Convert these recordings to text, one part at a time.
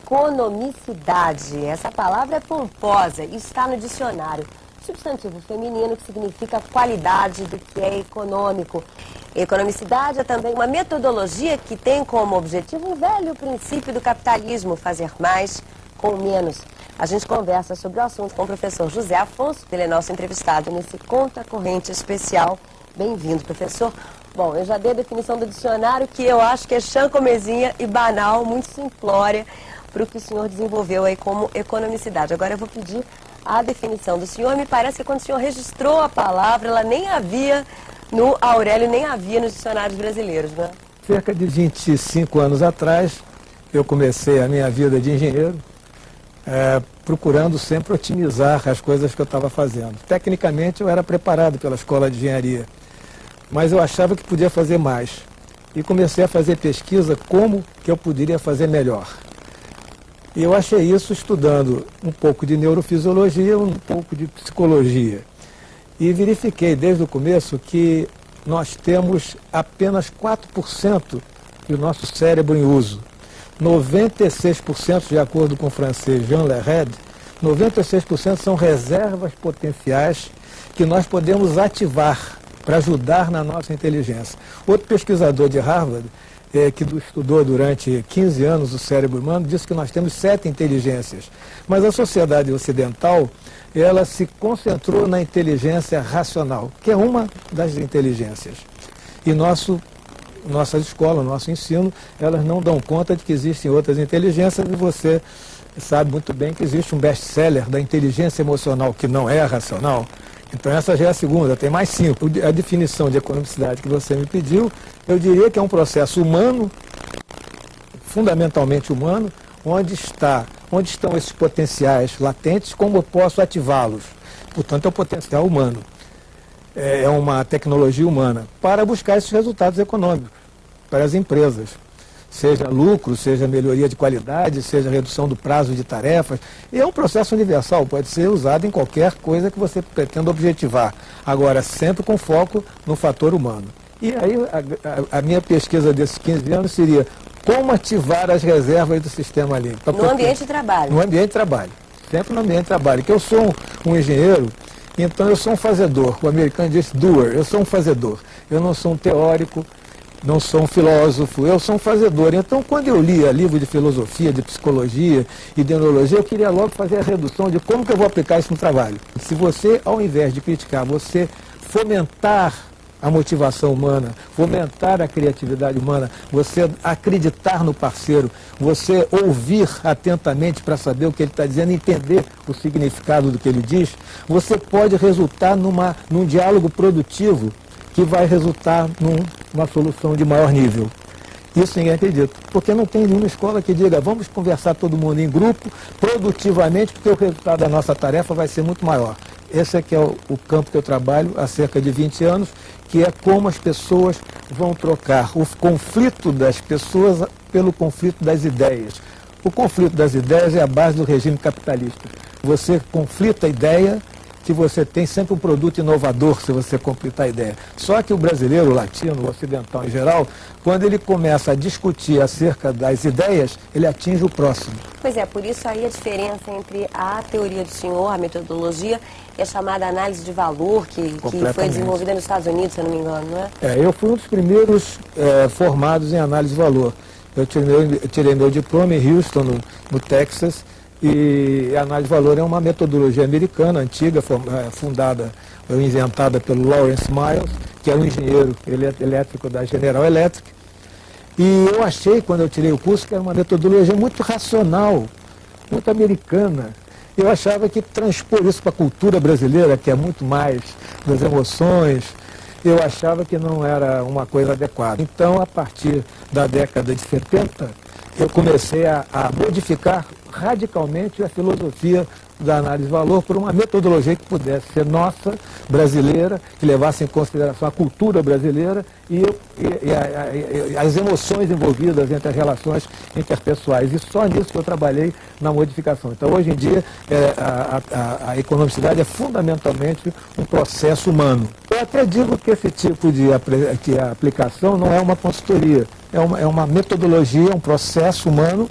Economicidade. Essa palavra é pomposa e está no dicionário. Substantivo feminino que significa qualidade do que é econômico. Economicidade é também uma metodologia que tem como objetivo um velho princípio do capitalismo, fazer mais com menos. A gente conversa sobre o assunto com o professor José Afonso, ele é nosso entrevistado nesse Conta Corrente especial. Bem-vindo, professor. Bom, eu já dei a definição do dicionário, que eu acho que é chancomezinha e banal, muito simplória, para o que o senhor desenvolveu aí como economicidade. Agora eu vou pedir a definição do senhor. Me parece que quando o senhor registrou a palavra, ela nem havia no Aurélio, nem havia nos dicionários brasileiros, né? Cerca de 25 anos atrás, eu comecei a minha vida de engenheiro, procurando sempre otimizar as coisas que eu estava fazendo. Tecnicamente, eu era preparado pela escola de engenharia, mas eu achava que podia fazer mais. E comecei a fazer pesquisa como que eu poderia fazer melhor. E eu achei isso estudando um pouco de neurofisiologia, um pouco de psicologia. E verifiquei desde o começo que nós temos apenas 4% do nosso cérebro em uso. 96%, de acordo com o francês Jean Lered, 96% são reservas potenciais que nós podemos ativar para ajudar na nossa inteligência. Outro pesquisador de Harvard, que estudou durante 15 anos o cérebro humano, disse que nós temos 7 inteligências. Mas a sociedade ocidental, ela se concentrou na inteligência racional, que é uma das inteligências. E nossas escolas, nosso ensino, elas não dão conta de que existem outras inteligências, e você sabe muito bem que existe um best-seller da inteligência emocional, que não é racional. Então essa já é a segunda, tem mais 5. A definição de economicidade que você me pediu, eu diria que é um processo humano, fundamentalmente humano, onde estão esses potenciais latentes, como eu posso ativá-los. Portanto, é o potencial humano. É uma tecnologia humana para buscar esses resultados econômicos para as empresas. Seja lucro, seja melhoria de qualidade, seja redução do prazo de tarefas. E é um processo universal, pode ser usado em qualquer coisa que você pretenda objetivar. Agora, sempre com foco no fator humano. E aí, a minha pesquisa desses 15 anos seria como ativar as reservas do sistema limpo. No ambiente de trabalho. No ambiente de trabalho. Sempre no ambiente de trabalho. Que eu sou um engenheiro, então eu sou um fazedor. O americano diz doer, eu sou um fazedor. Eu não sou um teórico, não sou um filósofo, eu sou um fazedor. Então, quando eu lia livro de filosofia, de psicologia e de neurologia, eu queria logo fazer a redução de como que eu vou aplicar isso no trabalho. Se você, ao invés de criticar, você fomentar a motivação humana, fomentar a criatividade humana, você acreditar no parceiro, você ouvir atentamente para saber o que ele está dizendo, entender o significado do que ele diz, você pode resultar num diálogo produtivo que vai resultar numa solução de maior nível. Isso ninguém acredita, porque não tem nenhuma escola que diga vamos conversar todo mundo em grupo, produtivamente, porque o resultado da nossa tarefa vai ser muito maior. Esse aqui é o campo que eu trabalho há cerca de 20 anos, que é como as pessoas vão trocar o conflito das pessoas pelo conflito das ideias. O conflito das ideias é a base do regime capitalista. Você conflita a ideia, que você tem sempre um produto inovador se você completar a ideia. Só que o brasileiro, o latino, o ocidental em geral, quando ele começa a discutir acerca das ideias, ele atinge o próximo. Pois é, por isso aí a diferença entre a teoria do senhor, a metodologia, e a chamada análise de valor, que foi desenvolvida nos Estados Unidos, se eu não me engano, não é? Eu fui um dos primeiros formados em análise de valor. Eu tirei meu diploma em Houston, no Texas, e a análise de valor é uma metodologia americana, antiga, fundada ou inventada pelo Lawrence Miles, que é um engenheiro elétrico da General Electric. E eu achei, quando eu tirei o curso, que era uma metodologia muito racional, muito americana. Eu achava que transpor isso para a cultura brasileira, que é muito mais das emoções, eu achava que não era uma coisa adequada. Então, a partir da década de 70, eu comecei a modificar radicalmente a filosofia da análise de valor por uma metodologia que pudesse ser nossa, brasileira, que levasse em consideração a cultura brasileira e as emoções envolvidas entre as relações interpessoais. E só nisso que eu trabalhei na modificação. Então, hoje em dia, a economicidade é fundamentalmente um processo humano. Eu até digo que esse tipo de aplicação não é uma consultoria, é uma metodologia, um processo humano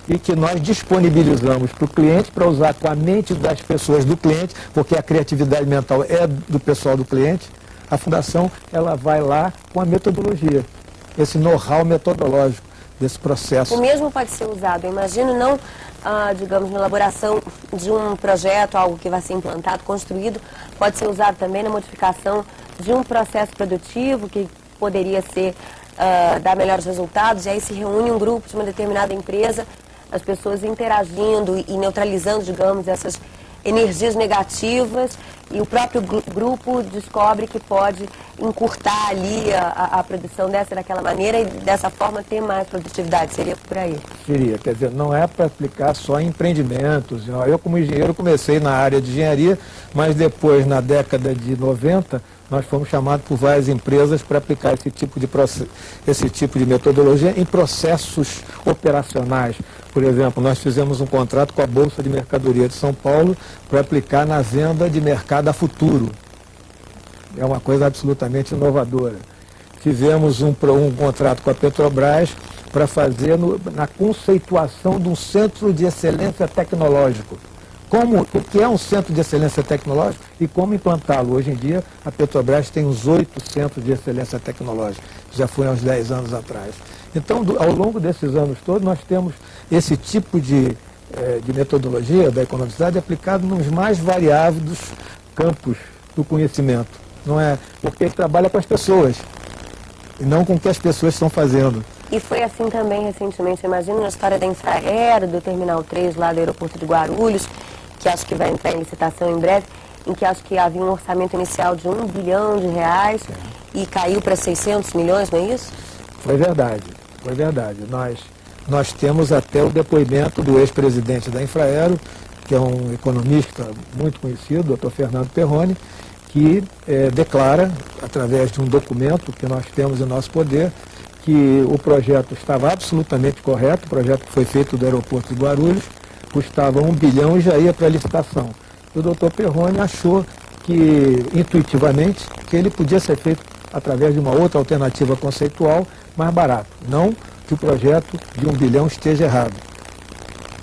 e que nós disponibilizamos para o cliente para usar com a mente das pessoas do cliente, porque a criatividade mental é do pessoal do cliente. A fundação ela vai lá com a metodologia, esse know-how metodológico desse processo. O mesmo pode ser usado, eu imagino, não, digamos, na elaboração de um projeto, algo que vai ser implantado, construído, pode ser usado também na modificação de um processo produtivo que poderia ser, dar melhores resultados, e aí se reúne um grupo de uma determinada empresa, as pessoas interagindo e neutralizando, digamos, essas energias negativas, e o próprio grupo descobre que pode encurtar ali a produção dessa daquela maneira e dessa forma ter mais produtividade. Seria por aí? Seria, quer dizer, não é para aplicar só em empreendimentos. Eu como engenheiro comecei na área de engenharia, mas depois, na década de 90, nós fomos chamados por várias empresas para aplicar esse tipo de metodologia em processos operacionais. Por exemplo, nós fizemos um contrato com a Bolsa de Mercadoria de São Paulo para aplicar na venda de mercado a futuro. É uma coisa absolutamente inovadora. Tivemos um contrato com a Petrobras para fazer na conceituação de um centro de excelência tecnológico. O que é um centro de excelência tecnológica e como implantá-lo? Hoje em dia, a Petrobras tem uns 8 centros de excelência tecnológica, já foi há uns 10 anos atrás. Então, ao longo desses anos todos, nós temos esse tipo de metodologia da economicidade aplicado nos mais variados campos do conhecimento. Não é? Porque ele trabalha com as pessoas e não com o que as pessoas estão fazendo. E foi assim também recentemente, imagino, na história da Infraero, do Terminal 3 lá do aeroporto de Guarulhos, que acho que vai entrar em licitação em breve, em que acho que havia um orçamento inicial de R$1 bilhão e caiu para 600 milhões, não é isso? Foi verdade, foi verdade. Nós temos até o depoimento do ex-presidente da Infraero, que é um economista muito conhecido, Dr. Fernando Perrone, que declara, através de um documento que nós temos em nosso poder, que o projeto estava absolutamente correto, o projeto que foi feito do aeroporto de Guarulhos, custava R$1 bilhão e já ia para a licitação. E o doutor Perrone achou que, intuitivamente, que ele podia ser feito através de uma outra alternativa conceitual mais barata. Não que o projeto de R$1 bilhão esteja errado.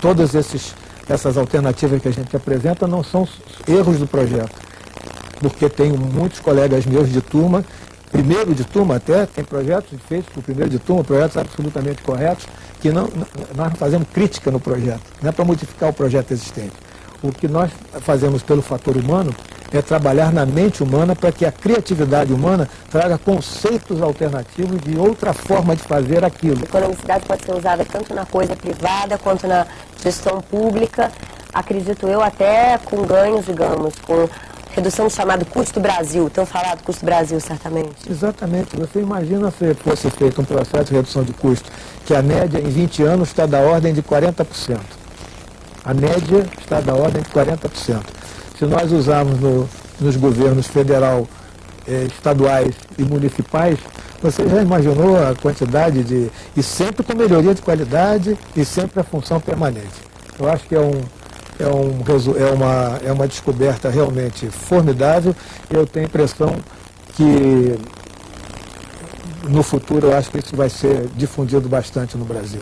Todas essas alternativas que a gente apresenta não são erros do projeto, porque tenho muitos colegas meus de turma, primeiro de turma até, tem projetos feitos por primeiro de turma, projetos absolutamente corretos, que nós não fazemos crítica no projeto, não é para modificar o projeto existente. O que nós fazemos pelo fator humano é trabalhar na mente humana para que a criatividade humana traga conceitos alternativos de outra forma de fazer aquilo. A economicidade pode ser usada tanto na coisa privada quanto na gestão pública, acredito eu, até com ganhos, digamos, com redução do chamado custo Brasil, tão falado custo Brasil, certamente. Exatamente. Você imagina se fosse feito um processo de redução de custo, que a média em 20 anos está da ordem de 40%. A média está da ordem de 40%. Se nós usarmos nos governos federal, estaduais e municipais, você já imaginou a quantidade e sempre com melhoria de qualidade e sempre a função permanente. Eu acho que é uma descoberta realmente formidável. Eu tenho a impressão que no futuro eu acho que isso vai ser difundido bastante no Brasil.